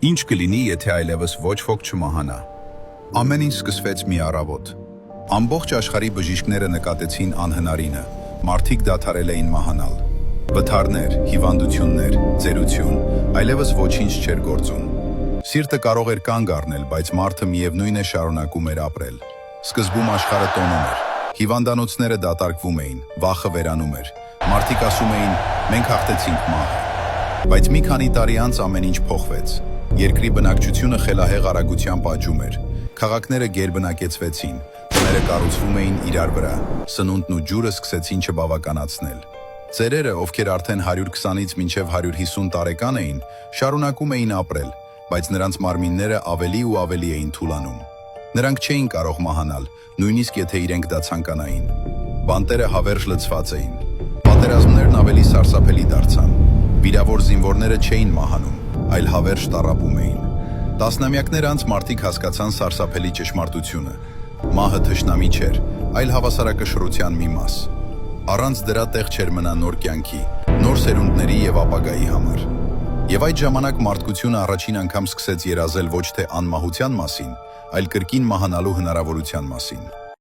Ինչ կլինի, եթե այլևս ոչ ոք չմահանա։ Ամեն ինչ սկսվեց մի առավոտ։ Ամբողջ աշխարհի բժիշկները նկատեցին անհնարինը, մարդիկ դադարել էին մահանալ։ Վթարներ, հիվանդություններ, ծերություն, այլևս ոչինչ չէր գործում։ Սիրտը կարող էր կանգ առնել, բայց մարդը միևնույն է շարունակում էր ապրել։ Սկզբում աշխարհը տոնում էր, հիվանդանոցները դատարկվում էին, վախը վերանում էր։ Մարդիկ ասում էին՝ մենք հաղթեցինք մահը։ Բայց մի քանի տարի անց ամեն ինչ փոխվեց։ Երկրի բնակչությունը խելահեղ արագությամբ աճում էր։ Քաղաքները գերբնակեցվեցին, տները կառուցվում էին իրար վրա, սնունդն ու ջուրը սկսեցին չբավականացնել։ Ծերերը, ովքեր արդեն 120-ից մինչև 150 տարեկան էին, շարունակում էին ապրել, բայց նրանց մարմինները ավելի ու ավելի էին թուլանում։ Նրանք չէին կարող մահանալ, նույնիսկ եթե իրենք դա ցանկանային։ Բանտերը հավերժ լցված էին։ Պատերազմներն ավելի սարսափելի դարձան։ Վիրավոր զինվորները չէին մահանում, այլ հավերժ տառապում էին։ Տասնամյակներ անց մարդիկ հասկացան սարսափելի ճշմարտությունը։ Մահը թշնամի չէր, այլ հավասարակշռության մի մաս։ Առանց դրա տեղ չէր մնա նոր կյանքի, նոր սերունդների եւ ապագայի համար։ Եվ այդ ժամանակ մարդկությունը առաջին անգամ սկսեց երազել ոչ թե անմահության մասին, այլ կրկին մահանալու հնարավորության մասին։